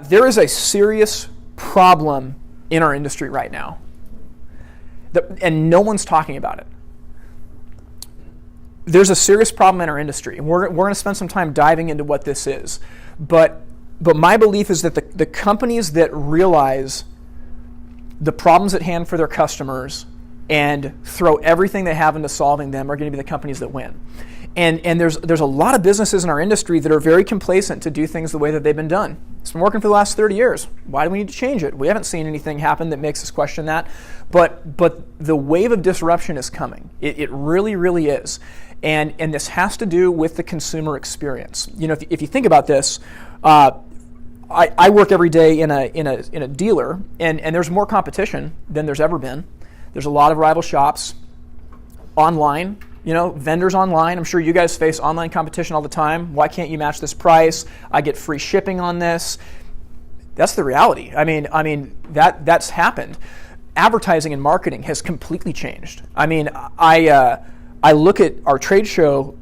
There is a serious problem in our industry right now, and no one's talking about it. There's a serious problem in our industry, and we're going to spend some time diving into what this is. But my belief is that the companies that realize the problems at hand for their customers and throw everything they have into solving them are going to be the companies that win. And there's a lot of businesses in our industry that are very complacent to do things the way that they've been done. It's been working for the last 30 years. Why do we need to change it? We haven't seen anything happen that makes us question that. But the wave of disruption is coming. It really, really is. And this has to do with the consumer experience. You know, if you think about this, I work every day in a dealer, and there's more competition than there's ever been. There's a lot of rival shops online. You know, vendors online. I'm sure you guys face online competition all the time. Why can't you match this price? I get free shipping on this. That's the reality. I mean that's happened. Advertising and marketing has completely changed. I mean, I look at our trade show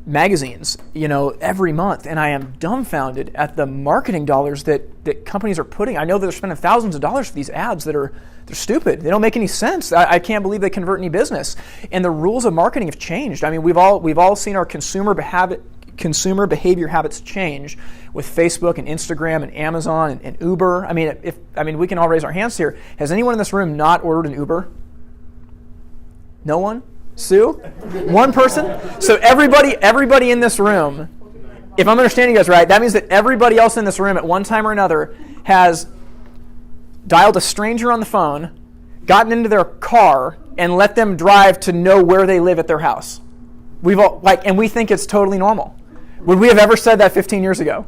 magazines, you know, every month, and I am dumbfounded at the marketing dollars that companies are putting. I know that they're spending thousands of dollars for these ads they're stupid. They don't make any sense. I can't believe they convert any business. And the rules of marketing have changed. I mean, we've all seen our consumer behavior habits change with Facebook and Instagram and Amazon and Uber. I mean, we can all raise our hands here. Has anyone in this room not ordered an Uber? No one? Sue? One person? So everybody in this room, if I'm understanding you guys right, that means that everybody else in this room at one time or another has dialed a stranger on the phone, gotten into their car, and let them drive to know where they live at their house. And we think it's totally normal. Would we have ever said that 15 years ago?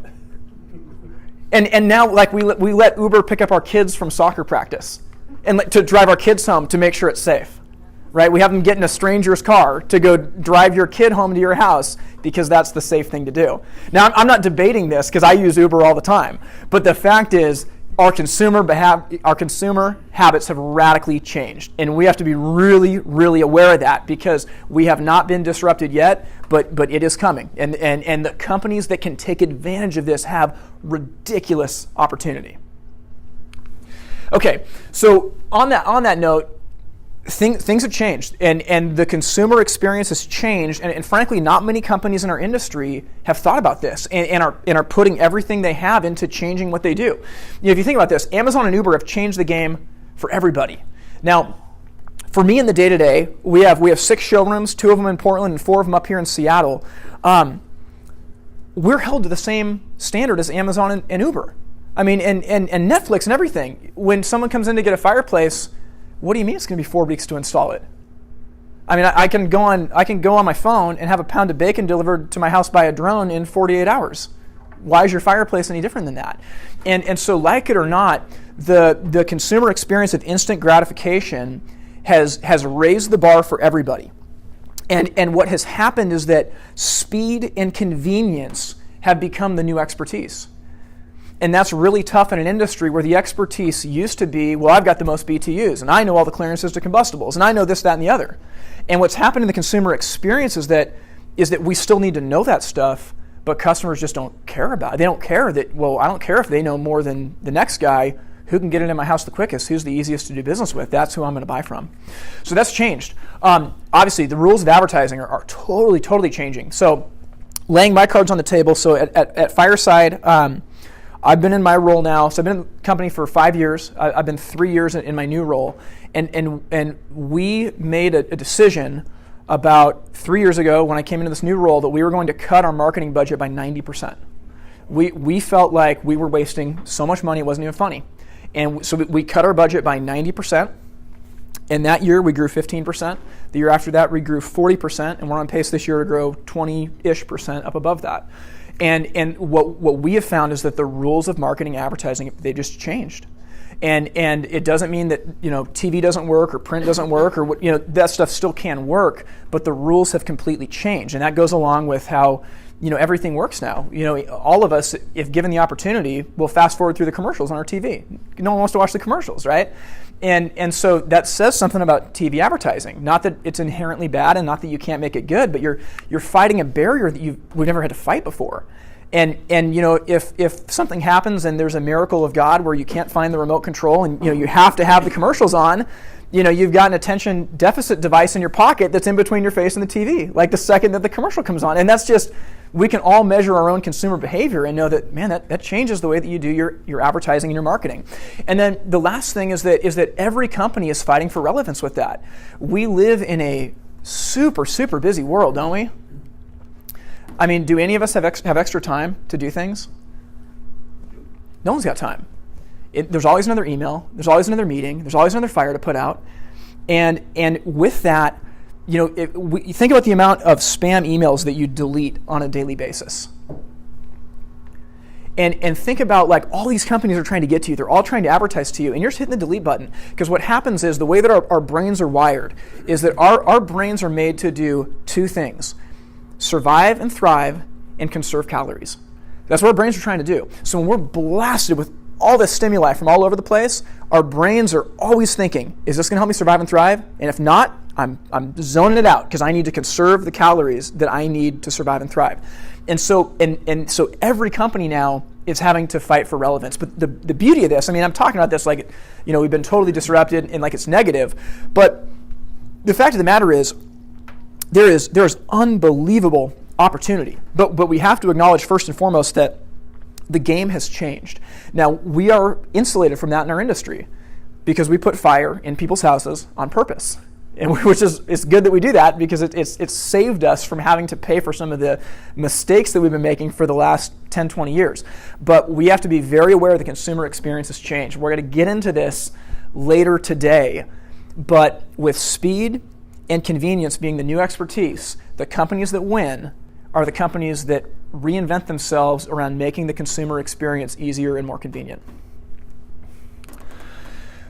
And now, like, we let Uber pick up our kids from soccer practice and to drive our kids home to make sure it's safe. Right? We have them get in a stranger's car to go drive your kid home to your house because that's the safe thing to do. Now, I'm not debating this because I use Uber all the time. But the fact is, our consumer habits have radically changed. And we have to be really, really aware of that because we have not been disrupted yet, but it is coming. And the companies that can take advantage of this have ridiculous opportunity. Okay, so on that note, things have changed, and the consumer experience has changed, and frankly, not many companies in our industry have thought about this and are putting everything they have into changing what they do. You know, if you think about this, Amazon and Uber have changed the game for everybody. Now, for me in the day-to-day, we have 6 showrooms, 2 of them in Portland and 4 of them up here in Seattle. We're held to the same standard as Amazon and Uber. I mean, and Netflix and everything. When someone comes in to get a fireplace, what do you mean it's going to be 4 weeks to install it? I mean, I can go on my phone and have a pound of bacon delivered to my house by a drone in 48 hours. Why is your fireplace any different than that? And so, like it or not, the consumer experience of instant gratification has raised the bar for everybody. And what has happened is that speed and convenience have become the new expertise. And that's really tough in an industry where the expertise used to be, well, I've got the most BTUs, and I know all the clearances to combustibles, and I know this, that, and the other. And what's happened in the consumer experience is that we still need to know that stuff, but customers just don't care about it. They don't care that, well, I don't care if they know more than the next guy. Who can get it in my house the quickest? Who's the easiest to do business with? That's who I'm going to buy from. So that's changed. Obviously, the rules of advertising are totally, totally changing. So laying my cards on the table, so at Fireside, I've been in my role now, so I've been in the company for 5 years. I've been 3 years in my new role. And we made a decision about 3 years ago when I came into this new role that we were going to cut our marketing budget by 90%. We felt like we were wasting so much money, it wasn't even funny. And so we cut our budget by 90%. And that year we grew 15%. The year after that we grew 40%. And we're on pace this year to grow 20-ish% up above that. And what we have found is that the rules of marketing advertising, they just changed. And it doesn't mean that, you know, TV doesn't work or print doesn't work or, you know, that stuff still can work, but the rules have completely changed. And that goes along with how, you know, everything works now. You know, all of us, if given the opportunity, will fast forward through the commercials on our TV. No one wants to watch the commercials, right? And so that says something about TV advertising. Not that it's inherently bad and not that you can't make it good, but you're fighting a barrier that we've never had to fight before. And you know, if something happens and there's a miracle of God where you can't find the remote control and you know you have to have the commercials on, you know, you've got an attention deficit device in your pocket that's in between your face and the TV, like the second that the commercial comes on. And that's just, we can all measure our own consumer behavior and know that, man, that changes the way that you do your advertising and your marketing. And then the last thing is that every company is fighting for relevance with that. We live in a super, super busy world, don't we? I mean, do any of us have extra time to do things? No one's got time. There's always another email. There's always another meeting. There's always another fire to put out. And with that, you know, you think about the amount of spam emails that you delete on a daily basis. And think about, like, all these companies are trying to get to you. They're all trying to advertise to you, and you're just hitting the delete button. Because what happens is, the way that our brains are wired is that our brains are made to do two things: survive and thrive and conserve calories. That's what our brains are trying to do. So when we're blasted with all this stimuli from all over the place, our brains are always thinking, is this going to help me survive and thrive? And if not, I'm zoning it out because I need to conserve the calories that I need to survive and thrive. And so every company now is having to fight for relevance. But the beauty of this, I mean, I'm talking about this like, you know, we've been totally disrupted and like it's negative. But the fact of the matter is, there is unbelievable opportunity. But we have to acknowledge first and foremost that the game has changed. Now, we are insulated from that in our industry because we put fire in people's houses on purpose. And which is, it's good that we do that because it's saved us from having to pay for some of the mistakes that we've been making for the last 10, 20 years. But we have to be very aware the consumer experience has changed. We're going to get into this later today. But with speed and convenience being the new expertise, the companies that win are the companies that reinvent themselves around making the consumer experience easier and more convenient.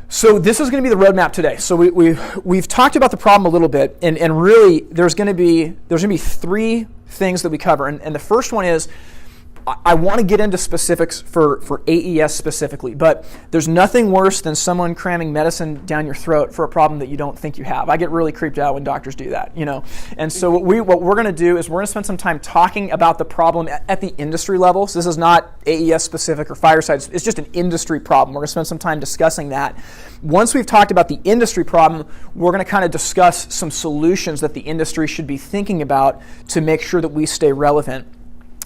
So this is going to be the roadmap today. So we've talked about the problem a little bit, and really there's going to be three things that we cover. And the first one is, I want to get into specifics for AES specifically, but there's nothing worse than someone cramming medicine down your throat for a problem that you don't think you have. I get really creeped out when doctors do that, you know. And so what we're going to do is we're going to spend some time talking about the problem at the industry level. So this is not AES specific or Fireside. It's just an industry problem. We're going to spend some time discussing that. Once we've talked about the industry problem, we're going to kind of discuss some solutions that the industry should be thinking about to make sure that we stay relevant.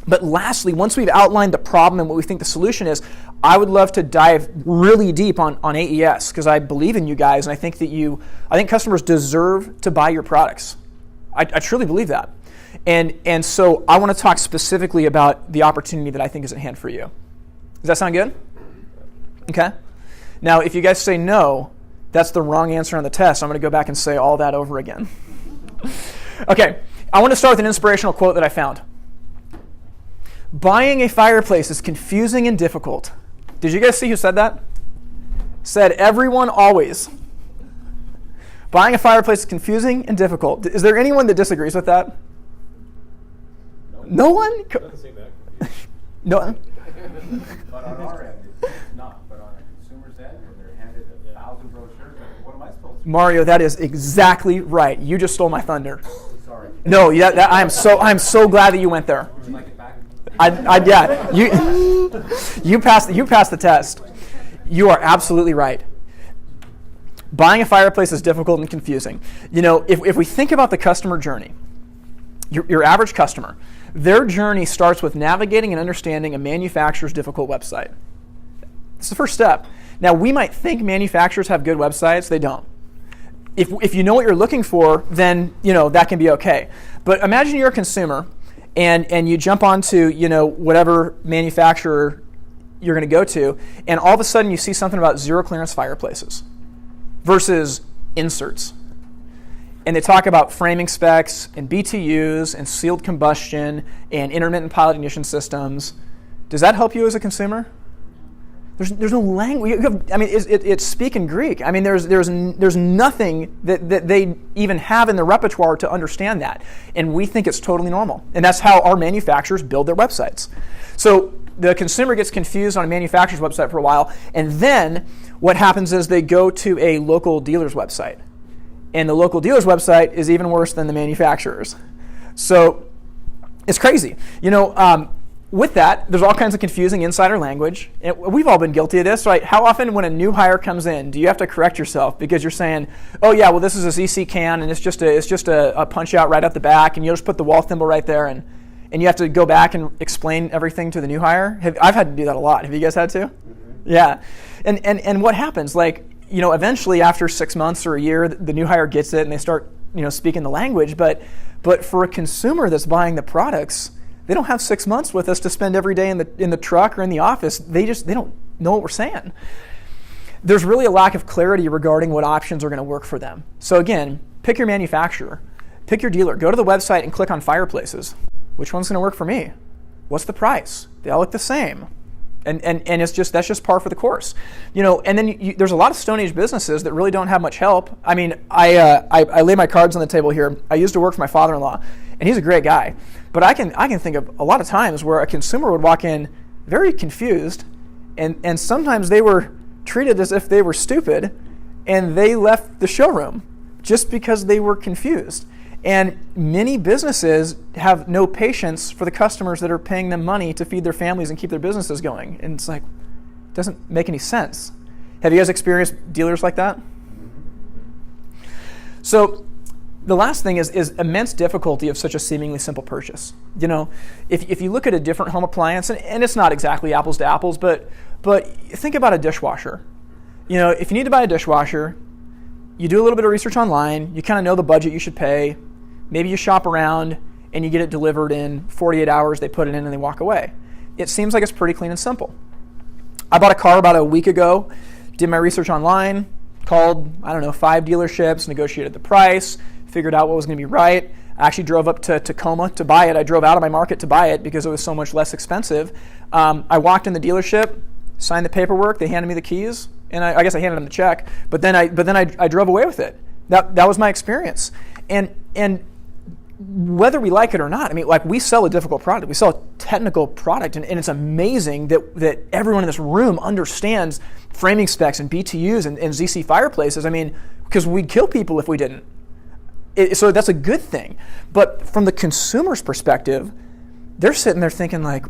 But lastly, once we've outlined the problem and what we think the solution is, I would love to dive really deep on AES because I believe in you guys, and I think customers deserve to buy your products. I truly believe that. And so I want to talk specifically about the opportunity that I think is at hand for you. Does that sound good? Okay. Now, if you guys say no, that's the wrong answer on the test. I'm going to go back and say all that over again. Okay. I want to start with an inspirational quote that I found. Buying a fireplace is confusing and difficult. Did you guys see who said that? Said everyone always. Buying a fireplace is confusing and difficult. Is there anyone that disagrees with that? No one? No one? But on our end, it's not. But on a consumer's end, when they're handed 1,000 brochures, what am I supposed to do? Mario, that is exactly right. You just stole my thunder. Sorry. No, yeah, I'm so glad that you went there. Would you like it back? Yeah, you passed the test. You are absolutely right. Buying a fireplace is difficult and confusing. You know, if we think about the customer journey, your average customer, their journey starts with navigating and understanding a manufacturer's difficult website. It's the first step. Now, we might think manufacturers have good websites. They don't. If you know what you're looking for, then you know that can be okay. But imagine you're a consumer. And you jump onto, you know, whatever manufacturer you're going to go to, and all of a sudden you see something about zero clearance fireplaces versus inserts. And they talk about framing specs and BTUs and sealed combustion and intermittent pilot ignition systems. Does that help you as a consumer? There's no language. It's speaking Greek. I mean, there's nothing that they even have in their repertoire to understand that, and we think it's totally normal. And that's how our manufacturers build their websites. So the consumer gets confused on a manufacturer's website for a while, and then what happens is they go to a local dealer's website, and the local dealer's website is even worse than the manufacturer's. So it's crazy. You know, with that, there's all kinds of confusing insider language. And we've all been guilty of this, right? How often when a new hire comes in, do you have to correct yourself because you're saying, oh yeah, well this is a ZC can and it's just a punch out right up the back and you'll just put the wall thimble right there and you have to go back and explain everything to the new hire? I've had to do that a lot. Have you guys had to? Mm-hmm. Yeah. And what happens? Like, eventually after 6 months or a year, the new hire gets it and they start, speaking the language. But for a consumer that's buying the products, they don't have 6 months with us to spend every day in the truck or in the office. They don't know what we're saying. There's really a lack of clarity regarding what options are going to work for them. So again, pick your manufacturer, pick your dealer, go to the website and click on fireplaces. Which one's going to work for me? What's the price? They all look the same. And that's just par for the course. And then there's a lot of Stone Age businesses that really don't have much help. I mean, I lay my cards on the table here. I used to work for my father-in-law, and he's a great guy. But I can think of a lot of times where a consumer would walk in very confused, and sometimes they were treated as if they were stupid, and they left the showroom just because they were confused. And many businesses have no patience for the customers that are paying them money to feed their families and keep their businesses going. And it's like, it doesn't make any sense. Have you guys experienced dealers like that? So the last thing is immense difficulty of such a seemingly simple purchase. If you look at a different home appliance, and it's not exactly apples to apples, but think about a dishwasher. If you need to buy a dishwasher, you do a little bit of research online, you kind of know the budget you should pay, maybe you shop around and you get it delivered in 48 hours, they put it in and they walk away. It seems like it's pretty clean and simple. I bought a car about a week ago, did my research online, called, 5 dealerships, negotiated the price, figured out what was going to be right. I actually drove up to Tacoma to buy it. I drove out of my market to buy it because it was so much less expensive. I walked in the dealership, signed the paperwork, they handed me the keys, and I guess I handed them the check, but then I drove away with it. That was my experience. And whether we like it or not, we sell a difficult product. We sell a technical product, and it's amazing that everyone in this room understands framing specs and BTUs and ZC fireplaces. Because we'd kill people if we didn't. So that's a good thing. But from the consumer's perspective, they're sitting there thinking like,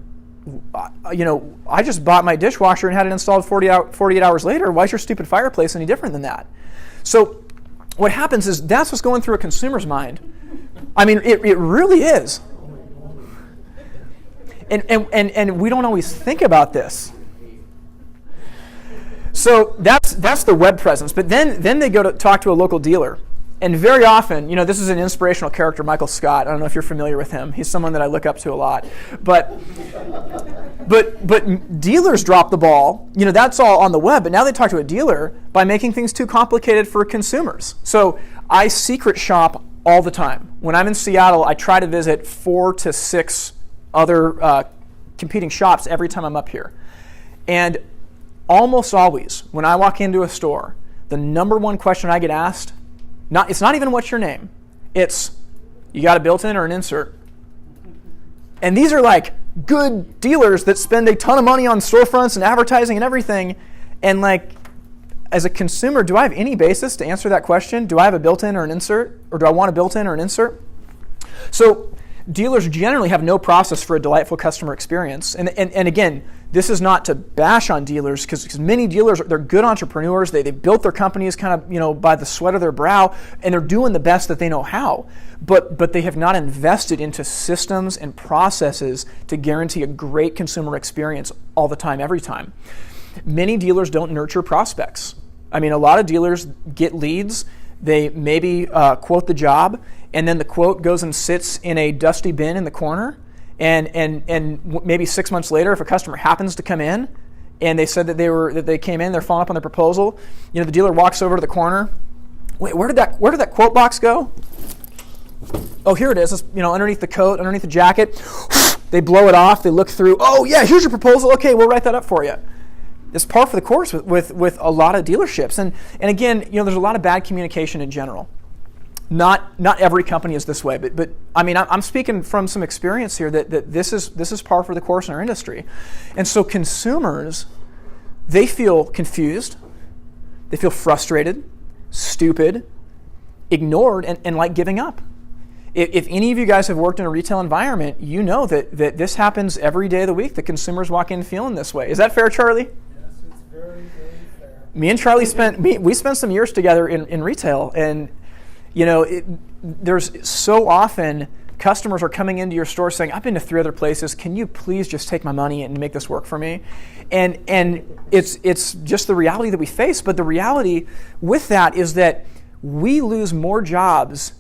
I just bought my dishwasher and had it installed 48 hours later. Why is your stupid fireplace any different than that? So what happens is that's what's going through a consumer's mind. It really is. And we don't always think about this. So that's the web presence. But then they go to talk to a local dealer. And very often, this is an inspirational character, Michael Scott. I don't know if you're familiar with him. He's someone that I look up to a lot. But dealers drop the ball. That's all on the web. But now they talk to a dealer by making things too complicated for consumers. So I secret shop all the time. When I'm in Seattle, I try to visit 4 to 6 other competing shops every time I'm up here. And almost always, when I walk into a store, the number one question I get asked, it's not even what's your name. It's, you got a built-in or an insert? And these are like good dealers that spend a ton of money on storefronts and advertising and everything. And like, as a consumer, do I have any basis to answer that question? Do I have a built-in or an insert? Or do I want a built-in or an insert? So dealers generally have no process for a delightful customer experience. And again, this is not to bash on dealers because many dealers, they're good entrepreneurs. They built their companies kind of, by the sweat of their brow, and they're doing the best that they know how. But they have not invested into systems and processes to guarantee a great consumer experience all the time, every time. Many dealers don't nurture prospects. A lot of dealers get leads. They maybe quote the job, and then the quote goes and sits in a dusty bin in the corner. And maybe 6 months later, if a customer happens to come in, and they said that they came in, they're following up on their proposal, the dealer walks over to the corner. Wait, where did that quote box go? Oh, here it is. It's, underneath the coat, underneath the jacket. They blow it off. They look through. Oh yeah, here's your proposal. Okay, we'll write that up for you. It's par for the course with a lot of dealerships. And again, there's a lot of bad communication in general. Not every company is this way, but I'm speaking from some experience here that this is par for the course in our industry. And so consumers, they feel confused, they feel frustrated, stupid, ignored, and like giving up. If any of you guys have worked in a retail environment, you know that this happens every day of the week. The consumers walk in feeling this way. Is that fair, Charlie? Yes, it's very, very fair. Me and Charlie spent some years together in retail, and there's so often customers are coming into your store saying, "I've been to 3 other places. Can you please just take my money and make this work for me?" And it's just the reality that we face. But the reality with that is that we lose more jobs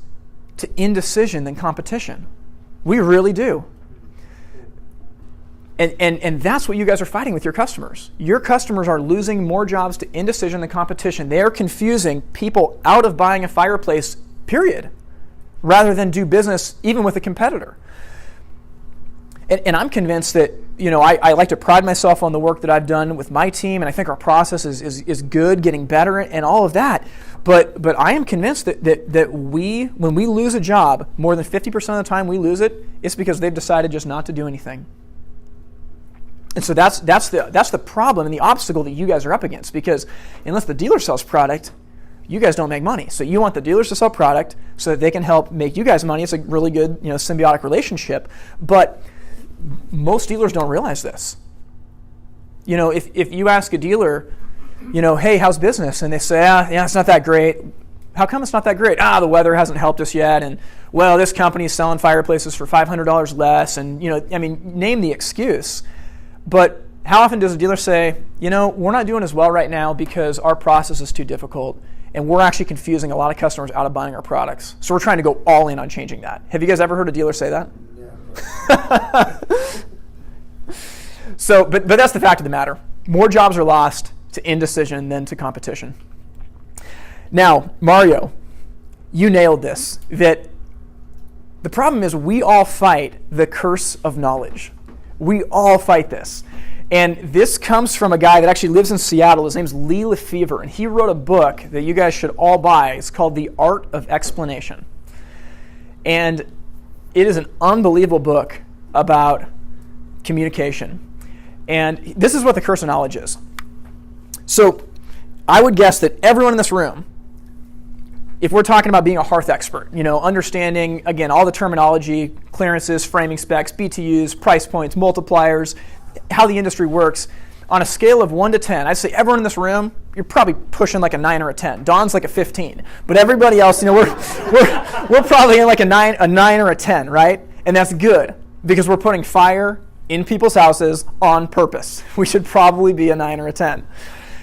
to indecision than competition. We really do. And that's what you guys are fighting with your customers. Your customers are losing more jobs to indecision than competition. They are confusing people out of buying a fireplace, period, rather than do business even with a competitor. And I'm convinced that, I like to pride myself on the work that I've done with my team, and I think our process is good, getting better, and all of that. But I am convinced that when we lose a job, more than 50% of the time we lose it, it's because they've decided just not to do anything. And so that's the problem and the obstacle that you guys are up against, because unless the dealer sells product, you guys don't make money. So you want the dealers to sell product so that they can help make you guys money. It's a really good, symbiotic relationship. But most dealers don't realize this. If you ask a dealer, hey, how's business? And they say, yeah, it's not that great. How come it's not that great? The weather hasn't helped us yet. And, well, this company's selling fireplaces for $500 less. And, name the excuse. But how often does a dealer say, we're not doing as well right now because our process is too difficult, and we're actually confusing a lot of customers out of buying our products. So we're trying to go all in on changing that. Have you guys ever heard a dealer say that? Yeah. So, but that's the fact of the matter. More jobs are lost to indecision than to competition. Now, Mario, you nailed this. That the problem is we all fight the curse of knowledge. We all fight this. And this comes from a guy that actually lives in Seattle. His name's LeFever, and he wrote a book that you guys should all buy. It's called The Art of Explanation. And it is an unbelievable book about communication. And this is what the curse of knowledge is. So I would guess that everyone in this room, if we're talking about being a hearth expert, understanding, again, all the terminology, clearances, framing specs, BTUs, price points, multipliers, how the industry works, on a scale of 1 to 10, I'd say everyone in this room, you're probably pushing like a 9 or a 10. Don's like a 15. But everybody else, we're probably in like a 9 or a 10, right? And that's good, because we're putting fire in people's houses on purpose. We should probably be a 9 or a 10.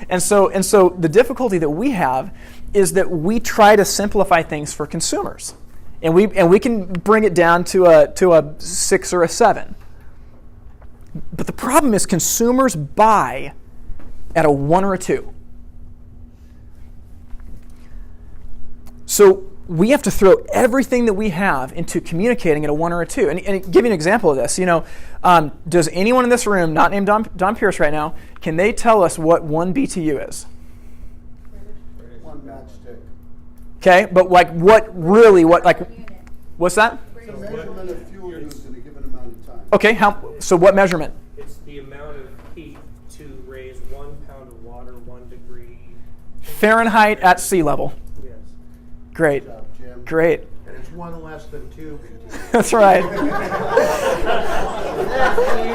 And so the difficulty that we have is that we try to simplify things for consumers, and we can bring it down to a 6 or a 7. But the problem is consumers buy at a 1 or a 2. So we have to throw everything that we have into communicating at a 1 or a 2. And give you an example of this. Does anyone in this room, not named Don Pierce right now, can they tell us what 1 BTU is? 1 matchstick. Okay, but what's that? It's a measurement of fuel used in a given amount of time. Okay, so what measurement? It's the amount of heat to raise 1 pound of water 1 degree Fahrenheit at sea level. Yes. Great. Good job, Jim. Great. And it's 1 less than 2. That's right.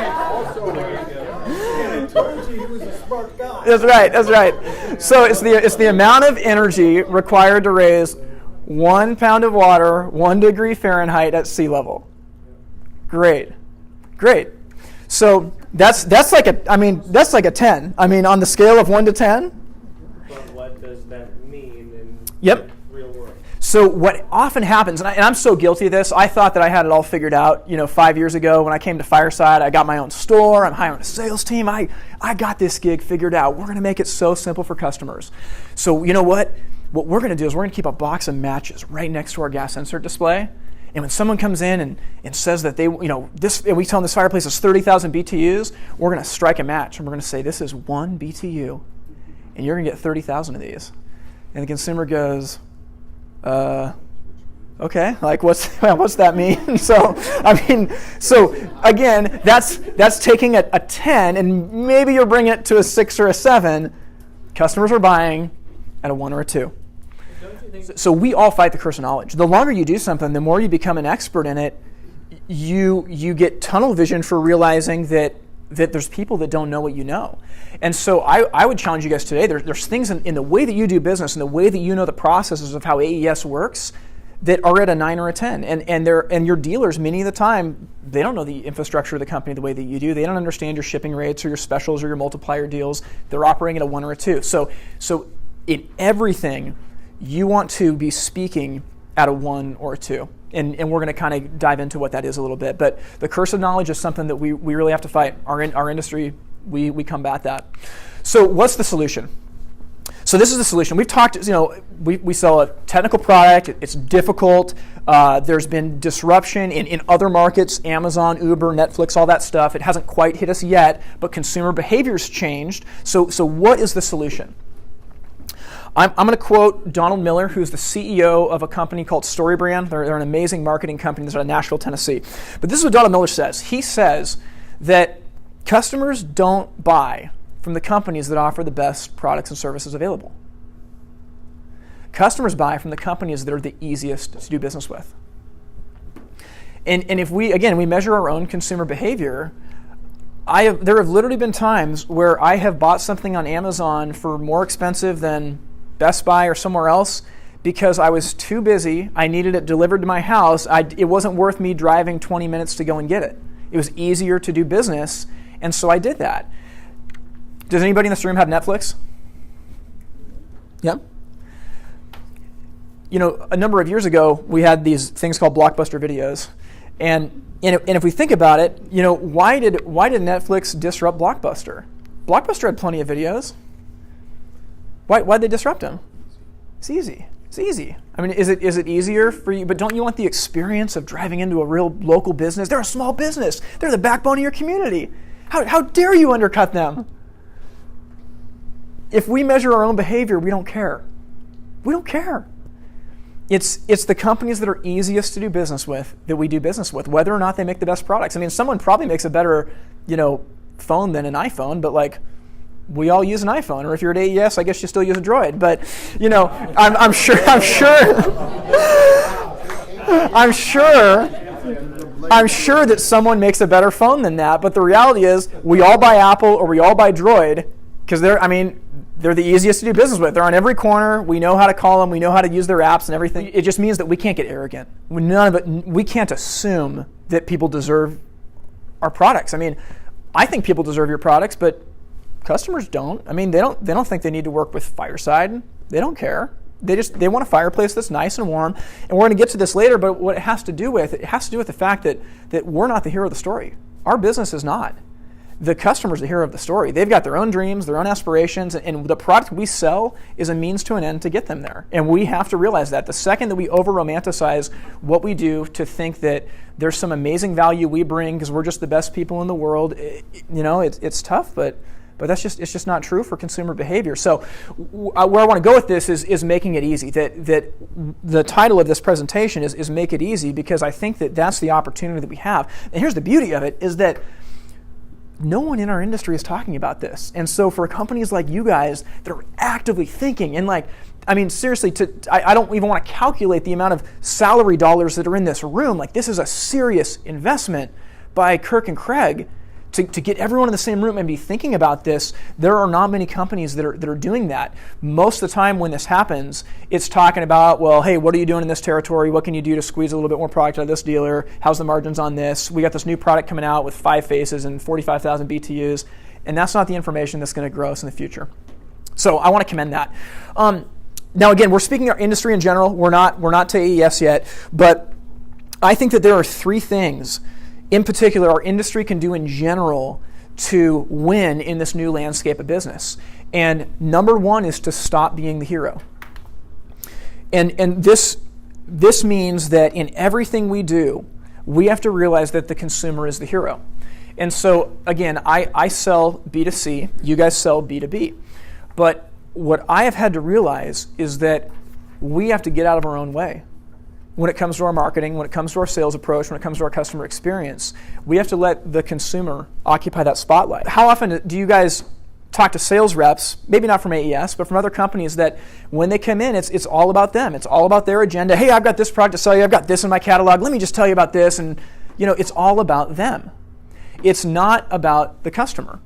Also, there you go. I told you he was a smart guy. That's right. So it's the amount of energy required to raise 1 pound of water 1 degree Fahrenheit at sea level. Great. So that's like a 10. On the scale of 1 to 10. But what does that mean in Yep. real world? So what often happens, and I'm so guilty of this, I thought that I had it all figured out, 5 years ago when I came to Fireside. I got my own store, I'm hiring a sales team, I got this gig figured out. We're going to make it so simple for customers. So you know what? What we're going to do is we're going to keep a box of matches right next to our gas sensor display. And when someone comes in and says that and we tell them this fireplace is 30,000 BTUs, we're going to strike a match and we're going to say this is 1 BTU, and you're going to get 30,000 of these. And the consumer goes, okay, like what's that mean? So again, that's taking a 10 and maybe you're bringing it to a 6 or a 7. Customers are buying at a 1 or a 2. Don't you So we all fight the curse of knowledge. The longer you do something, the more you become an expert in it, you get tunnel vision for realizing that there's people that don't know what you know. And so I would challenge you guys today, there's things in the way that you do business and the way that you know the processes of how AES works that are at a 9 or a 10. And your dealers, many of the time, they don't know the infrastructure of the company the way that you do. They don't understand your shipping rates or your specials or your multiplier deals. They're operating at a 1 or a 2. So in everything, you want to be speaking at a 1 or a 2. And we're going to kind of dive into what that is a little bit. But the curse of knowledge is something that we really have to fight. Our industry, we combat that. So what's the solution? So this is the solution. We've talked, we sell a technical product. It's difficult. There's been disruption in other markets, Amazon, Uber, Netflix, all that stuff. It hasn't quite hit us yet, but consumer behavior's changed. So what is the solution? I'm going to quote Donald Miller, who's the CEO of a company called Storybrand. They're an amazing marketing company that's out of Nashville, Tennessee. But this is what Donald Miller says. He says that customers don't buy from the companies that offer the best products and services available. Customers buy from the companies that are the easiest to do business with. And if we measure our own consumer behavior, there have literally been times where I have bought something on Amazon for more expensive than Best Buy or somewhere else because I was too busy. I needed it delivered to my house. It wasn't worth me driving 20 minutes to go and get it. It was easier to do business, and so I did that. Does anybody in this room have Netflix? Yep. A number of years ago, we had these things called Blockbuster videos. And if we think about it, why did Netflix disrupt Blockbuster? Blockbuster had plenty of videos. Why'd they disrupt them? It's easy. It's easy. I mean, is it easier for you? But don't you want the experience of driving into a real local business? They're a small business. They're the backbone of your community. How dare you undercut them? If we measure our own behavior, we don't care. We don't care. It's the companies that are easiest to do business with that we do business with, whether or not they make the best products. I mean, someone probably makes a better, phone than an iPhone, but we all use an iPhone. Or if you're at AES, I guess you still use a Droid. But I'm sure that someone makes a better phone than that. But the reality is, we all buy Apple or we all buy Droid because they're the easiest to do business with. They're on every corner. We know how to call them. We know how to use their apps and everything. It just means that we can't get arrogant. We can't assume that people deserve our products. I mean, I think people deserve your products, but customers don't. I mean, they don't think they need to work with Fireside. They don't care. They want a fireplace that's nice and warm. And we're going to get to this later, but what it has to do with the fact that we're not the hero of the story. Our business is not. The customer's the hero of the story. They've got their own dreams, their own aspirations, and the product we sell is a means to an end to get them there. And we have to realize that. The second that we over-romanticize what we do to think that there's some amazing value we bring because we're just the best people in the world, it's tough, but it's just not true for consumer behavior. So where I want to go with this is making it easy. That the title of this presentation is Make It Easy, because I think that that's the opportunity that we have. And here's the beauty of it, is that no one in our industry is talking about this. And so for companies like you guys that are actively thinking and seriously, I don't even want to calculate the amount of salary dollars that are in this room. This is a serious investment by Kirk and Craig to get everyone in the same room and be thinking about this. There are not many companies that are doing that. Most of the time when this happens, it's talking about, well, hey, what are you doing in this territory? What can you do to squeeze a little bit more product out of this dealer? How's the margins on this? We got this new product coming out with 5 faces and 45,000 BTUs. And that's not the information that's going to grow us in the future. So I want to commend that. Now, again, we're speaking our industry in general. We're not to AES yet, but I think that there are 3 things in particular our industry can do in general to win in this new landscape of business. And number 1 is to stop being the hero. And this means that in everything we do, we have to realize that the consumer is the hero. And so, again, I sell B2C, you guys sell B2B. But what I have had to realize is that we have to get out of our own way. When it comes to our marketing, when it comes to our sales approach, when it comes to our customer experience, we have to let the consumer occupy that spotlight. How often do you guys talk to sales reps, maybe not from AES, but from other companies that when they come in, it's all about them. It's all about their agenda. Hey, I've got this product to sell you. I've got this in my catalog. Let me just tell you about this. And, it's all about them. It's not about the customer.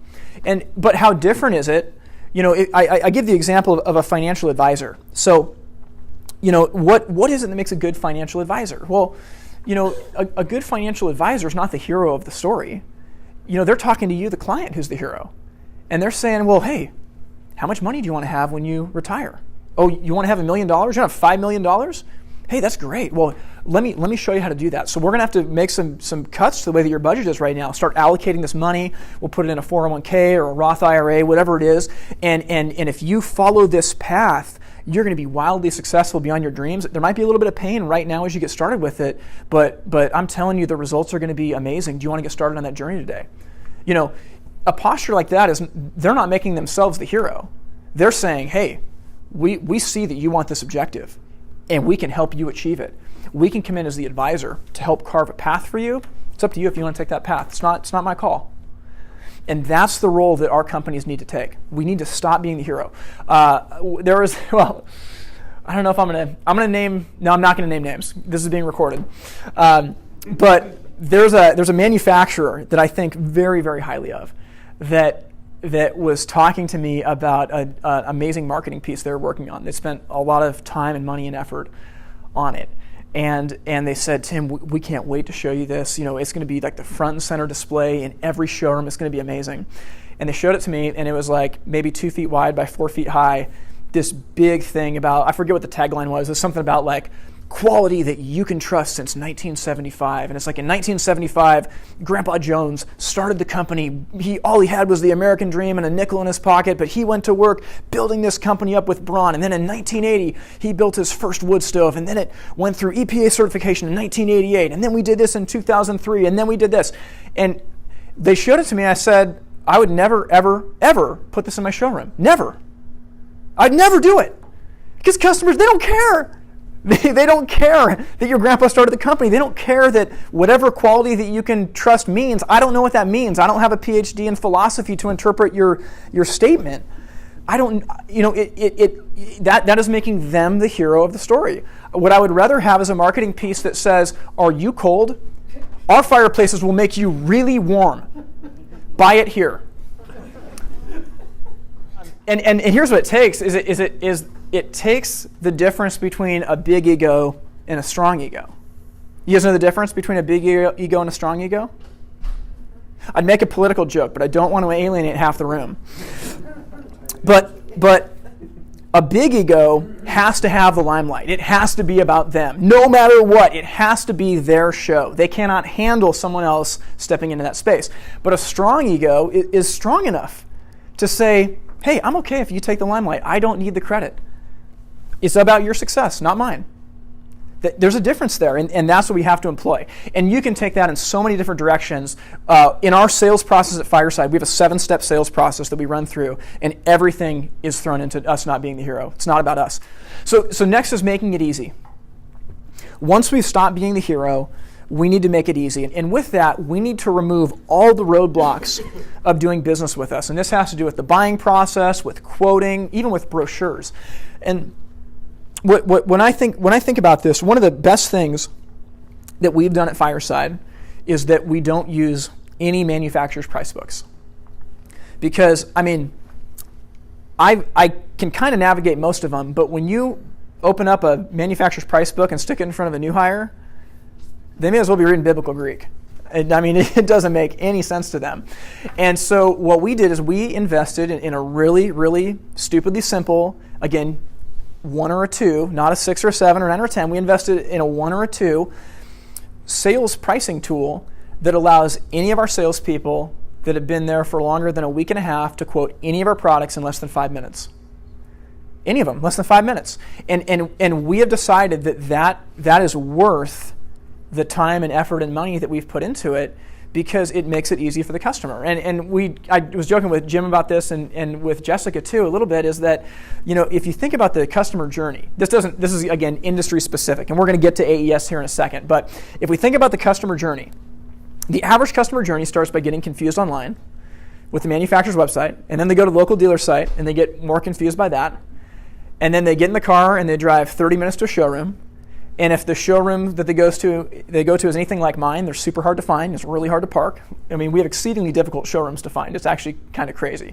But how different is it? I give the example of a financial advisor. So, what is it that makes a good financial advisor? Well, a good financial advisor is not the hero of the story. They're talking to you, the client, who's the hero. And they're saying, well, hey, how much money do you want to have when you retire? Oh, you want to have $1 million? You want to have $5 million? Hey, that's great. Well, let me show you how to do that. So we're going to have to make some cuts to the way that your budget is right now. Start allocating this money. We'll put it in a 401k or a Roth IRA, whatever it is. And if you follow this path, you're going to be wildly successful beyond your dreams. There might be a little bit of pain right now as you get started with it, but I'm telling you the results are going to be amazing. Do you want to get started on that journey today? A posture like that is, they're not making themselves the hero. They're saying, hey, we see that you want this objective, and we can help you achieve it. We can come in as the advisor to help carve a path for you. It's up to you if you want to take that path. It's not my call. And that's the role that our companies need to take. We need to stop being the hero. I don't know if I'm going to name, no, I'm not going to name names. This is being recorded. But there's a manufacturer that I think very, very highly of that was talking to me about an amazing marketing piece they were working on. They spent a lot of time and money and effort on it. And they said, Tim, we can't wait to show you this. It's going to be like the front and center display in every showroom. It's going to be amazing. And they showed it to me, and it was like maybe 2 feet wide by 4 feet high. This big thing about, I forget what the tagline was. It was something about like quality that you can trust since 1975. And it's like in 1975, Grandpa Jones started the company. All he had was the American dream and a nickel in his pocket, but he went to work building this company up with brawn. And then in 1980, he built his first wood stove, and then it went through EPA certification in 1988. And then we did this in 2003, and then we did this. And they showed it to me. I said, I would never, ever, ever put this in my showroom. Never. I'd never do it. Because customers, they don't care. They don't care that your grandpa started the company. They don't care that whatever quality that you can trust means. I don't know what that means. I don't have a PhD in philosophy to interpret your statement. I don't, that is making them the hero of the story. What I would rather have is a marketing piece that says, are you cold? Our fireplaces will make you really warm. Buy it here. And here's what it takes, it takes the difference between a big ego and a strong ego. You guys know the difference between a big ego and a strong ego? I'd make a political joke, but I don't want to alienate half the room. But a big ego has to have the limelight. It has to be about them. No matter what, it has to be their show. They cannot handle someone else stepping into that space. But a strong ego is strong enough to say, hey, I'm okay if you take the limelight. I don't need the credit. It's about your success, not mine. There's a difference there, and that's what we have to employ. And you can take that in so many different directions. In our sales process at Fireside, we have a 7-step sales process that we run through, and everything is thrown into us not being the hero. It's not about us. So next is making it easy. Once we've stopped being the hero, we need to make it easy. And with that, we need to remove all the roadblocks of doing business with us. And this has to do with the buying process, with quoting, even with brochures. And when I think about this, one of the best things that we've done at Fireside is that we don't use any manufacturer's price books. Because, I can kind of navigate most of them, but when you open up a manufacturer's price book and stick it in front of a new hire, they may as well be reading biblical Greek. It doesn't make any sense to them. And so what we did is we invested in a really, really stupidly simple, again, 1 or a 2, not a 6 or a 7 or 9 or a 10. We invested in a 1 or a 2 sales pricing tool that allows any of our salespeople that have been there for longer than a week and a half to quote any of our products in less than 5 minutes. Any of them, less than 5 minutes. And we have decided that is worth the time and effort and money that we've put into it because it makes it easy for the customer. And I was joking with Jim about this and with Jessica too a little bit, is that, if you think about the customer journey, this is again industry specific, and we're going to get to AES here in a second, but if we think about the customer journey, the average customer journey starts by getting confused online, with the manufacturer's website, and then they go to the local dealer site, and they get more confused by that. And then they get in the car, and they drive 30 minutes to a showroom. And if the showroom that they go to is anything like mine, they're super hard to find. It's really hard to park. I mean, we have exceedingly difficult showrooms to find. It's actually kind of crazy.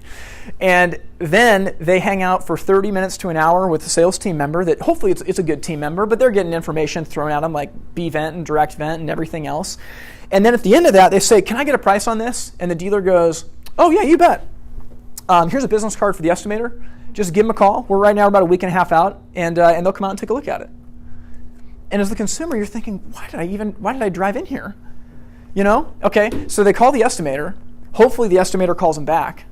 And then they hang out for 30 minutes to an hour with a sales team member that hopefully it's a good team member, but they're getting information thrown at them like B-Vent and Direct Vent and everything else. And then at the end of that, they say, can I get a price on this? And the dealer goes, oh, yeah, you bet. Here's a business card for the estimator. Just give them a call. We're right now about a week and a half out, and they'll come out and take a look at it. And as the consumer, you're thinking, why did I drive in here? Okay, so they call the estimator. Hopefully the estimator calls them back.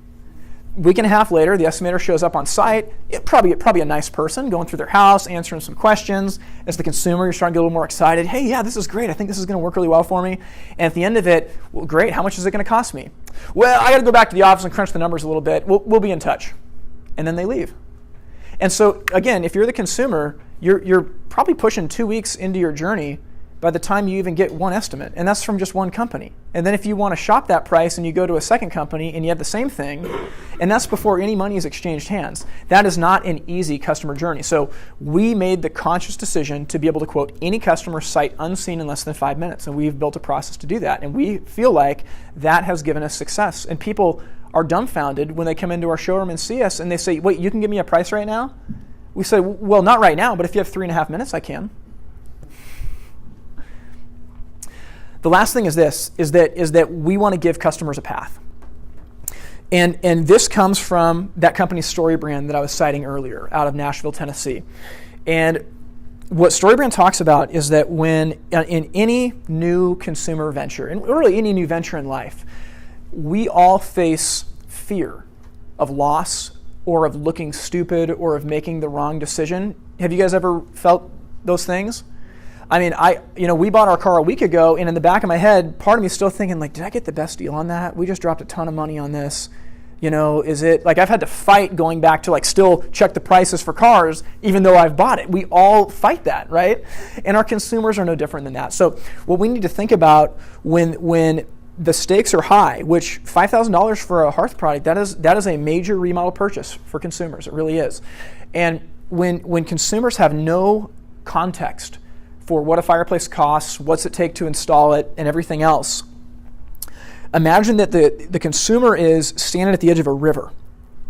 Week and a half later, the estimator shows up on site. Probably a nice person going through their house, answering some questions. As the consumer, you're starting to get a little more excited. Hey, yeah, this is great. I think this is going to work really well for me. And at the end of it, well, great. How much is it going to cost me? Well, I got to go back to the office and crunch the numbers a little bit. We'll be in touch. And then they leave. And so, again, if you're the consumer, you're probably pushing 2 weeks into your journey by the time you even get one estimate, and that's from just one company. And then if you want to shop that price and you go to a second company and you have the same thing, and that's before any money is exchanged hands. That is not an easy customer journey. So we made the conscious decision to be able to quote any customer sight unseen in less than 5 minutes, and we've built a process to do that. And we feel like that has given us success. And people are dumbfounded when they come into our showroom and see us and they say, wait, you can give me a price right now? We say, well, not right now, but if you have 3.5 minutes, I can. The last thing is this, is that we want to give customers a path. And this comes from that company Storybrand that I was citing earlier out of Nashville, Tennessee. And what Storybrand talks about is that when in any new consumer venture, and really any new venture in life, we all face fear of loss or of looking stupid or of making the wrong decision. Have you guys ever felt those things? I mean, we bought our car a week ago, and in the back of my head, part of me is still thinking, like, did I get the best deal on that? We just dropped a ton of money on this. Is it, like, I've had to fight going back to, like, still check the prices for cars, even though I've bought it. We all fight that, right? And our consumers are no different than that. So what we need to think about when the stakes are high, which $5,000 for a hearth product, that is a major remodel purchase for consumers. It really is. And when consumers have no context for what a fireplace costs, what's it take to install it, and everything else, imagine that the consumer is standing at the edge of a river.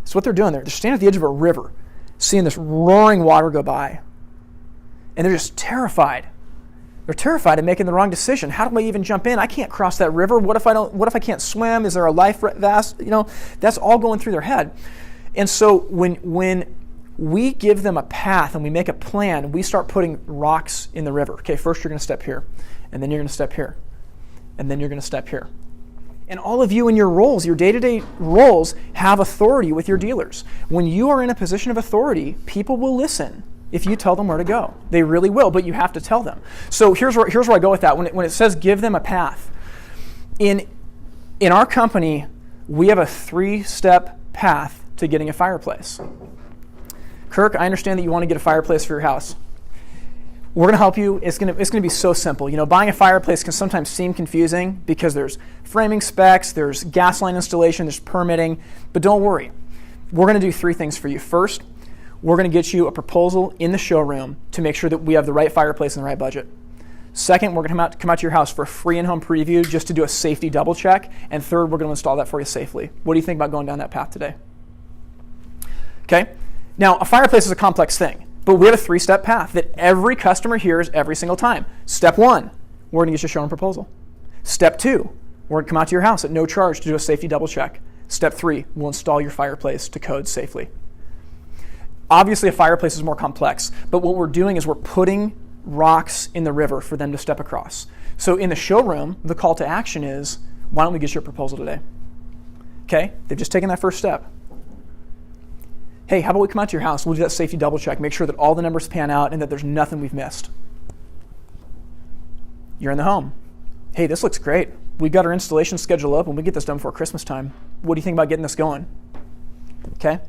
That's what they're doing there. They're standing at the edge of a river, seeing this roaring water go by, and they're just terrified. They're terrified of making the wrong decision. How do I even jump in? I can't cross that river. What if I can't swim? Is there a life vest? That's all going through their head. And so when we give them a path and we make a plan, we start putting rocks in the river. Okay, first you're going to step here, and then you're going to step here, and then you're going to step here. And all of you in your roles, your day-to-day roles, have authority with your dealers. When you are in a position of authority, people will listen if you tell them where to go. They really will, but you have to tell them. So here's where I go with that. When it says give them a path, in our company, we have a 3-step path to getting a fireplace. Kirk, I understand that you want to get a fireplace for your house. We're going to help you. It's going to be so simple. Buying a fireplace can sometimes seem confusing because there's framing specs, there's gas line installation, there's permitting, but don't worry. We're going to do 3 things for you. First, we're going to get you a proposal in the showroom to make sure that we have the right fireplace and the right budget. Second, we're going to come out to your house for a free in-home preview just to do a safety double check. And third, we're going to install that for you safely. What do you think about going down that path today? Okay. Now, a fireplace is a complex thing, but we have a 3-step path that every customer hears every single time. Step 1, we're going to get you a showroom proposal. Step 2, we're going to come out to your house at no charge to do a safety double check. Step 3, we'll install your fireplace to code safely. Obviously, a fireplace is more complex, but what we're doing is we're putting rocks in the river for them to step across. So in the showroom, the call to action is, why don't we get your proposal today? Okay, they've just taken that first step. Hey, how about we come out to your house, we'll do that safety double check, make sure that all the numbers pan out and that there's nothing we've missed. You're in the home. Hey, this looks great. We've got our installation schedule up and we get this done before Christmas time. What do you think about getting this going? Okay?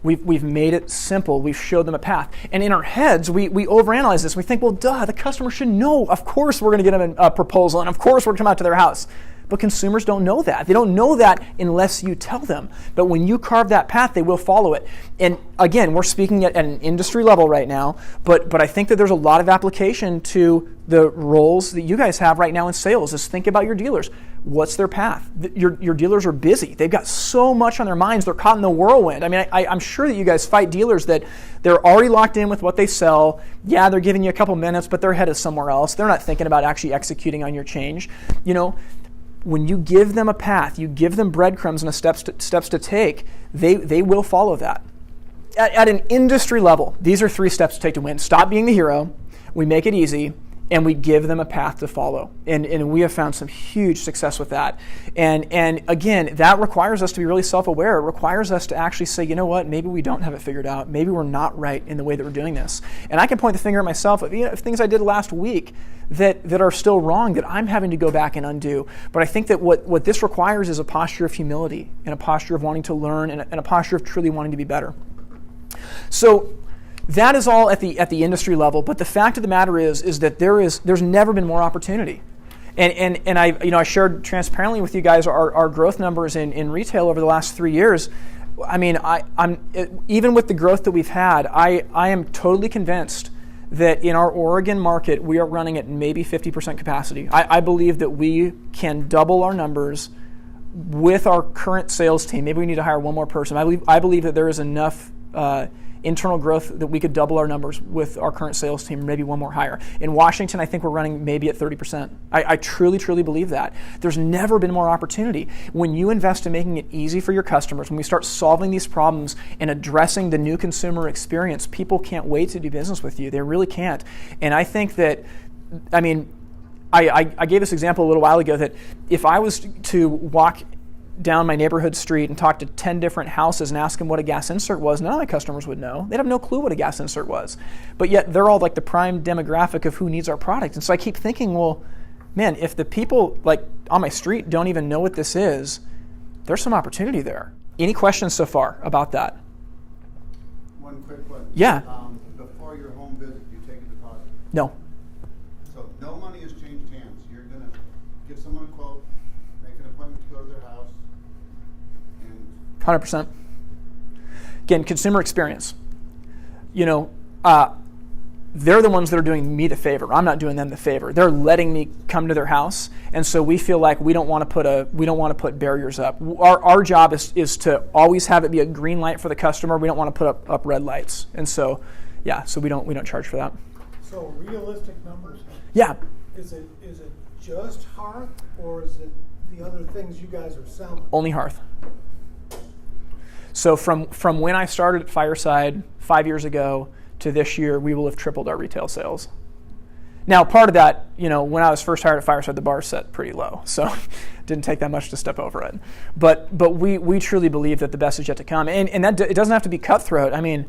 We've made it simple. We've showed them a path. And in our heads, we overanalyze this. We think, well, duh, the customer should know. Of course we're going to get them a proposal, and of course we're going to come out to their house. But consumers don't know that. They don't know that unless you tell them. But when you carve that path, they will follow it. And again, we're speaking at an industry level right now, but I think that there's a lot of application to the roles that you guys have right now in sales. Just think about your dealers. What's their path? Your dealers are busy. They've got so much on their minds. They're caught in the whirlwind. I mean, I'm sure that you guys fight dealers that they're already locked in with what they sell. Yeah, they're giving you a couple minutes, but their head is somewhere else. They're not thinking about actually executing on your change. When you give them a path, you give them breadcrumbs and steps to take, they will follow that. At an industry level, these are 3 steps to take to win. Stop being the hero. We make it easy. And we give them a path to follow. And we have found some huge success with that. And again, that requires us to be really self-aware. It requires us to actually say, you know what, maybe we don't have it figured out. Maybe we're not right in the way that we're doing this. And I can point the finger at myself of things I did last week that are still wrong, that I'm having to go back and undo. But I think that what this requires is a posture of humility and a posture of wanting to learn and a posture of truly wanting to be better. So that is all at the industry level, but the fact of the matter is that there's never been more opportunity. And I shared transparently with you guys our growth numbers in retail over the last 3 years. I mean, even with the growth that we've had, I am totally convinced that in our Oregon market we are running at maybe 50% capacity. I believe that we can double our numbers with our current sales team. Maybe we need to hire one more person. I believe that there is enough internal growth that we could double our numbers with our current sales team, maybe one more hire. In Washington, I think we're running maybe at 30%. I truly, truly believe that. There's never been more opportunity. When you invest in making it easy for your customers, when we start solving these problems and addressing the new consumer experience, people can't wait to do business with you. They really can't. And I think that, I gave this example a little while ago that if I was to walk down my neighborhood street and talk to 10 different houses and ask them what a gas insert was, none of my customers would know. They'd have no clue what a gas insert was. But yet they're all like the prime demographic of who needs our product. And so I keep thinking, well, man, if the people like on my street don't even know what this is, there's some opportunity there. Any questions so far about that? One quick one. Yeah. Before your home visit, you take a deposit. No. So no money has changed hands. You're going to give someone a quote, make an appointment to go to their house, and 100%. Again, consumer experience. They're the ones that are doing me the favor. I'm not doing them the favor. They're letting me come to their house, and so we feel like we don't want to put barriers up. Our job is to always have it be a green light for the customer. We don't want to put up red lights, and so we don't charge for that. So realistic numbers. Yeah. Is it just Hearth, or is it the other things you guys are selling? Only Hearth. So from when I started at Fireside 5 years ago to this year, we will have tripled our retail sales. Now, part of that, when I was first hired at Fireside, the bar set pretty low, so it didn't take that much to step over it. But we truly believe that the best is yet to come, and that it doesn't have to be cutthroat. I mean,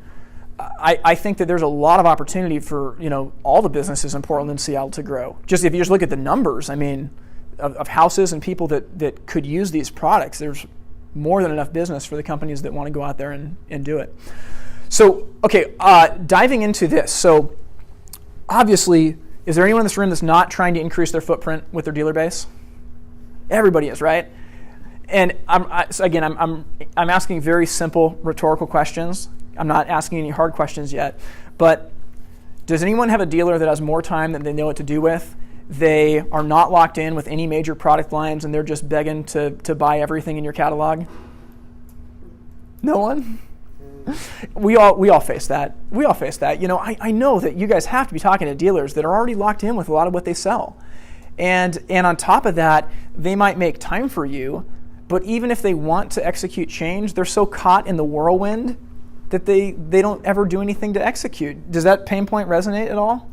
I think that there's a lot of opportunity for all the businesses in Portland and Seattle to grow. If you just look at the numbers, I mean, of houses and people that could use these products, there's more than enough business for the companies that want to go out there and do it. So, okay, diving into this. So, obviously, is there anyone in this room that's not trying to increase their footprint with their dealer base? Everybody is, right? And I'm asking very simple rhetorical questions. I'm not asking any hard questions yet. But does anyone have a dealer that has more time than they know what to do with? They are not locked in with any major product lines and they're just begging to buy everything in your catalog? No one? We all face that. We all face that. I know that you guys have to be talking to dealers that are already locked in with a lot of what they sell. And on top of that, they might make time for you, but even if they want to execute change, they're so caught in the whirlwind that they don't ever do anything to execute. Does that pain point resonate at all?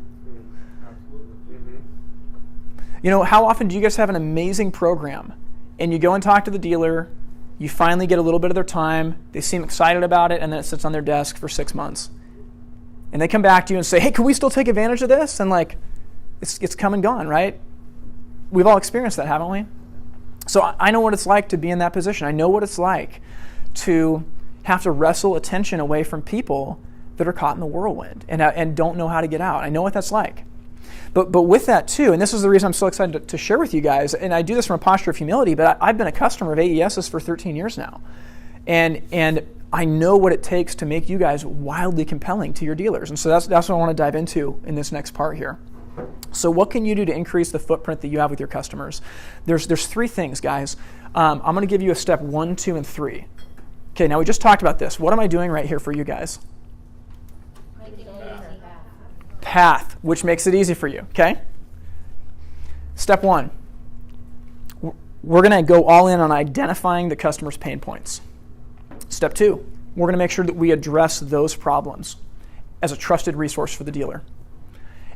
How often do you guys have an amazing program and you go and talk to the dealer, you finally get a little bit of their time, they seem excited about it, and then it sits on their desk for 6 months. And they come back to you and say, hey, can we still take advantage of this? And it's come and gone, right? We've all experienced that, haven't we? So I know what it's like to be in that position. I know what it's like to have to wrestle attention away from people that are caught in the whirlwind and don't know how to get out. I know what that's like. But with that too, and this is the reason I'm so excited to share with you guys, and I do this from a posture of humility, but I've been a customer of AES's for 13 years now. And I know what it takes to make you guys wildly compelling to your dealers. And so that's what I want to dive into in this next part here. So what can you do to increase the footprint that you have with your customers? There's 3 things, guys. I'm going to give you a step 1, 2, and 3. Okay, now we just talked about this. What am I doing right here for you guys? Path, which makes it easy for you, okay? Step 1, we're going to go all in on identifying the customer's pain points. Step 2, we're going to make sure that we address those problems as a trusted resource for the dealer.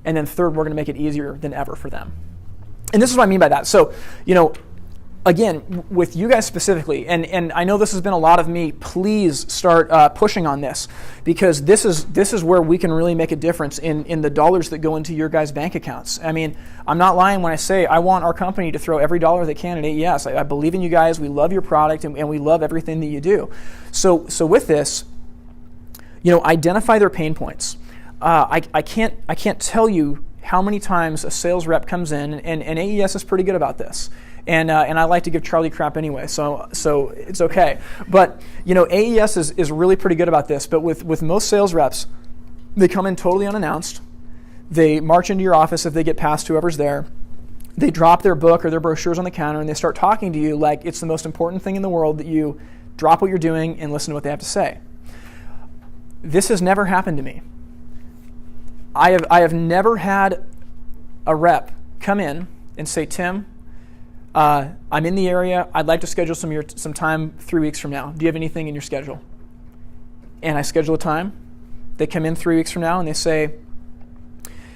And then third, we're going to make it easier than ever for them. And this is what I mean by that. So, again, with you guys specifically, and I know this has been a lot of me, please start pushing on this, because this is where we can really make a difference in the dollars that go into your guys' bank accounts. I mean, I'm not lying when I say I want our company to throw every dollar they can at AES. I believe in you guys. We love your product, and we love everything that you do. So with this, identify their pain points. I can't tell you how many times a sales rep comes in, and AES is pretty good about this. And I like to give Charlie crap anyway, so it's okay. But AES is really pretty good about this. But with most sales reps, they come in totally unannounced. They march into your office if they get past whoever's there. They drop their book or their brochures on the counter, and they start talking to you like it's the most important thing in the world that you drop what you're doing and listen to what they have to say. This has never happened to me. I have never had a rep come in and say, Tim, I'm in the area. I'd like to schedule some time 3 weeks from now. Do you have anything in your schedule? And I schedule a time. They come in 3 weeks from now and they say,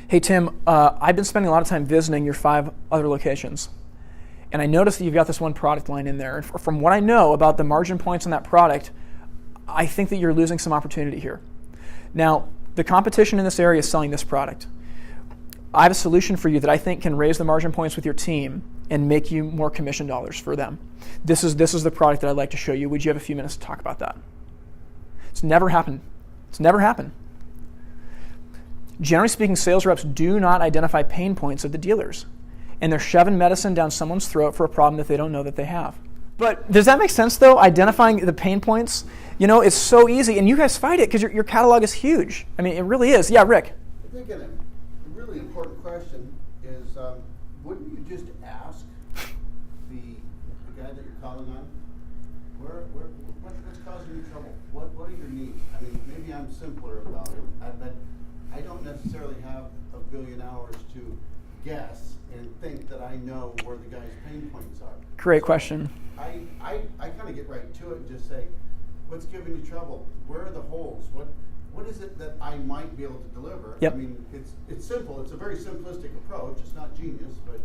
hey, Tim, I've been spending a lot of time visiting your 5 other locations. And I noticed that you've got this one product line in there. And from what I know about the margin points on that product, I think that you're losing some opportunity here. Now, the competition in this area is selling this product. I have a solution for you that I think can raise the margin points with your team and make you more commission dollars for them. This is the product that I'd like to show you. Would you have a few minutes to talk about that? It's never happened. It's never happened. Generally speaking, sales reps do not identify pain points of the dealers, and they're shoving medicine down someone's throat for a problem that they don't know that they have. But does that make sense, though, identifying the pain points? It's so easy, and you guys fight it because your catalog is huge. I mean, it really is. Yeah, Rick? I think a really important question is, wouldn't you just ask the guy that you're calling on, what's causing you trouble? What are your needs? I mean, maybe I'm simpler about it. I don't necessarily have a billion hours to guess and think that I know where the guy's pain points are. Great question. I kind of get right to it and just say, what's giving you trouble? Where are the holes? What is it that I might be able to deliver? Yep. I mean, it's simple. It's a very simplistic approach. It's not genius, but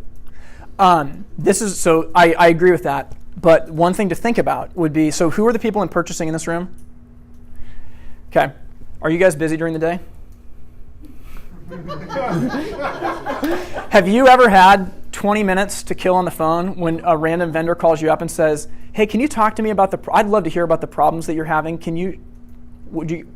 I agree with that. But one thing to think about would be, so who are the people in purchasing in this room? Okay. Are you guys busy during the day? Have you ever had 20 minutes to kill on the phone when a random vendor calls you up and says, hey, can you talk to me about I'd love to hear about the problems that you're having. Would you?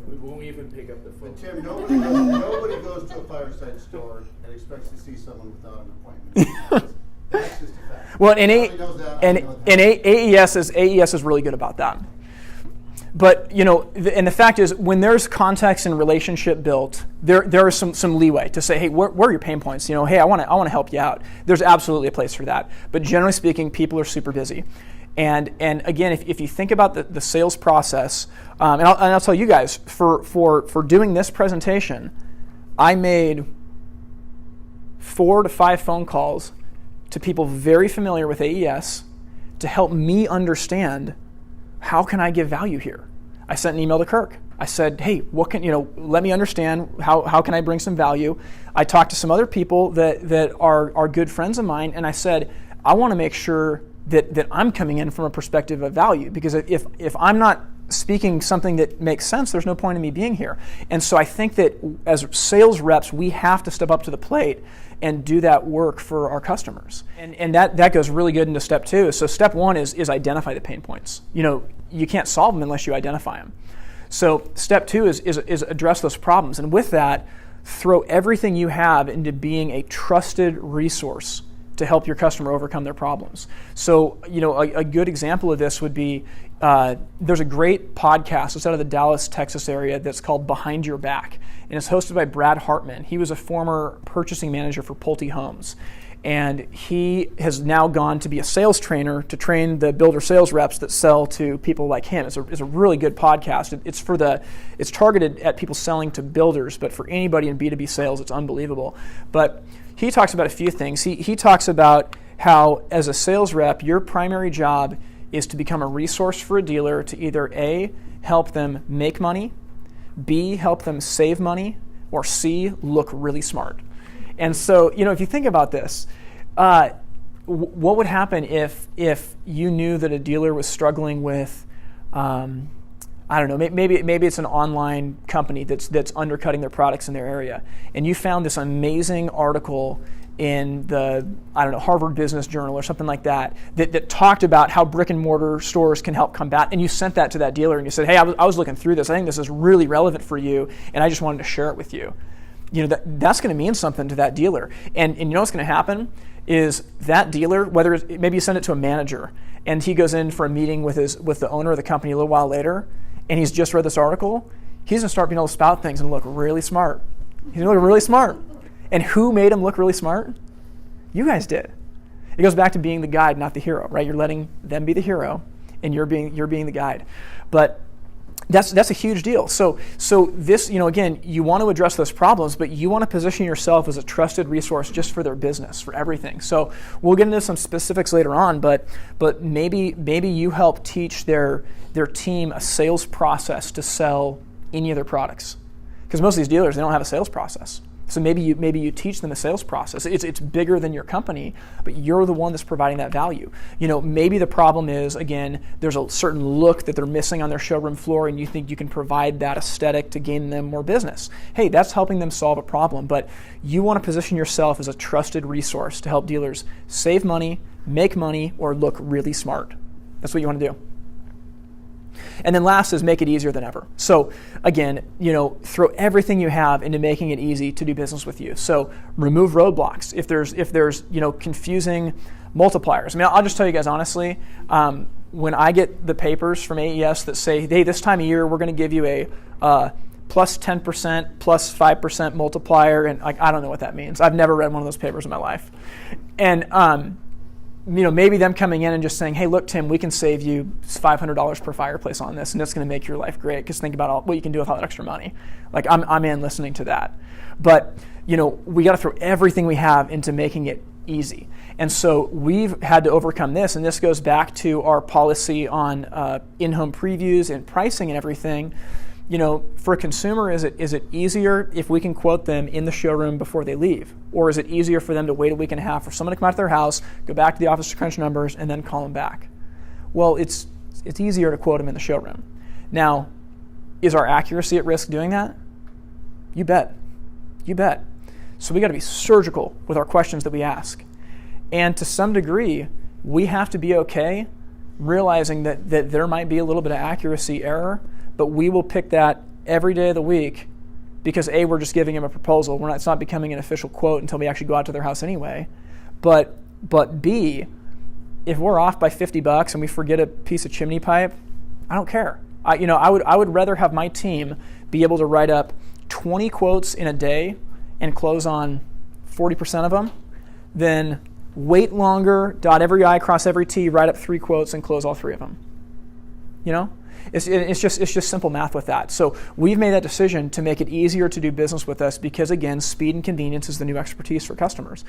We won't even pick up the phone. But Tim, nobody goes to a fireside store and expects to see someone without an appointment. That's just a fact. Well, AES is really good about that. But and the fact is, when there's context and relationship built, there is some leeway to say, hey, where are your pain points? Hey, I want to help you out. There's absolutely a place for that. But generally speaking, people are super busy. And again, if you think about the sales process, and I'll tell you guys, for doing this presentation, I made 4 to 5 phone calls to people very familiar with AES to help me understand, how can I give value here? I sent an email to Kirk. I said, hey, what can let me understand, how can I bring some value? I talked to some other people that are good friends of mine, and I said, I want to make sure that I'm coming in from a perspective of value, because if I'm not speaking something that makes sense, there's no point in me being here. And so I think that as sales reps, we have to step up to the plate and do that work for our customers. And that goes really good into step 2. So step 1 is identify the pain points. You can't solve them unless you identify them. So step 2 is address those problems. And with that, throw everything you have into being a trusted resource to help your customer overcome their problems. So, a good example of this would be, there's a great podcast. It's out of the Dallas, Texas area that's called Behind Your Back. And it's hosted by Brad Hartman. He was a former purchasing manager for Pulte Homes. And he has now gone to be a sales trainer to train the builder sales reps that sell to people like him. It's a really good podcast. It's targeted at people selling to builders, but for anybody in B2B sales, it's unbelievable. But he talks about a few things. He talks about how, as a sales rep, your primary job is to become a resource for a dealer to either A, help them make money, B, help them save money, or C, look really smart. And so, if you think about this, what would happen if you knew that a dealer was struggling with, I don't know, maybe it's an online company that's undercutting their products in their area, and you found this amazing article in the, Harvard Business Journal or something like that talked about how brick and mortar stores can help combat, and you sent that to that dealer and you said, hey, I was looking through this. I think this is really relevant for you, and I just wanted to share it with you. That's going to mean something to that dealer. And you know what's going to happen is that dealer, maybe you send it to a manager, and he goes in for a meeting with the owner of the company a little while later, and he's just read this article, he's going to start being able to spout things and look really smart. He's going to look really smart. And who made him look really smart? You guys did. It goes back to being the guide, not the hero, right? You're letting them be the hero, and you're being the guide. But that's a huge deal. So this, again, you want to address those problems, but you want to position yourself as a trusted resource just for their business, for everything. So we'll get into some specifics later on, but maybe you help teach their team a sales process to sell any of their products. Because most of these dealers, they don't have a sales process. So maybe you teach them a sales process. It's bigger than your company, but you're the one that's providing that value. Maybe the problem is, again, there's a certain look that they're missing on their showroom floor, and you think you can provide that aesthetic to gain them more business. Hey, that's helping them solve a problem, but you want to position yourself as a trusted resource to help dealers save money, make money, or look really smart. That's what you want to do. And then last is make it easier than ever. So again, throw everything you have into making it easy to do business with you. So remove roadblocks. If there's confusing multipliers. I mean, I'll just tell you guys honestly, when I get the papers from AES that say, hey, this time of year we're going to give you a plus 10%, plus 5% multiplier, and I don't know what that means. I've never read one of those papers in my life. And maybe them coming in and just saying, hey, look, Tim, we can save you $500 per fireplace on this, and it's going to make your life great, because think about what you can do with all that extra money. I'm in listening to that. But, we got to throw everything we have into making it easy. And so we've had to overcome this, and this goes back to our policy on in-home previews and pricing and everything. For a consumer, is it easier if we can quote them in the showroom before they leave? Or is it easier for them to wait a week and a half for someone to come out to their house, go back to the office to crunch numbers, and then call them back? Well, it's easier to quote them in the showroom. Now, is our accuracy at risk doing that? You bet. You bet. So we got to be surgical with our questions that we ask. And to some degree, we have to be okay realizing that there might be a little bit of accuracy error, but we will pick that every day of the week because A, we're just giving them a proposal. It's not becoming an official quote until we actually go out to their house anyway. But B, if we're off by $50 and we forget a piece of chimney pipe, I don't care. I would rather have my team be able to write up 20 quotes in a day and close on 40% of them than wait longer, dot every I, cross every T, write up 3 quotes and close all 3 of them. It's just simple math with that. So we've made that decision to make it easier to do business with us because, again, speed and convenience is the new expertise for customers.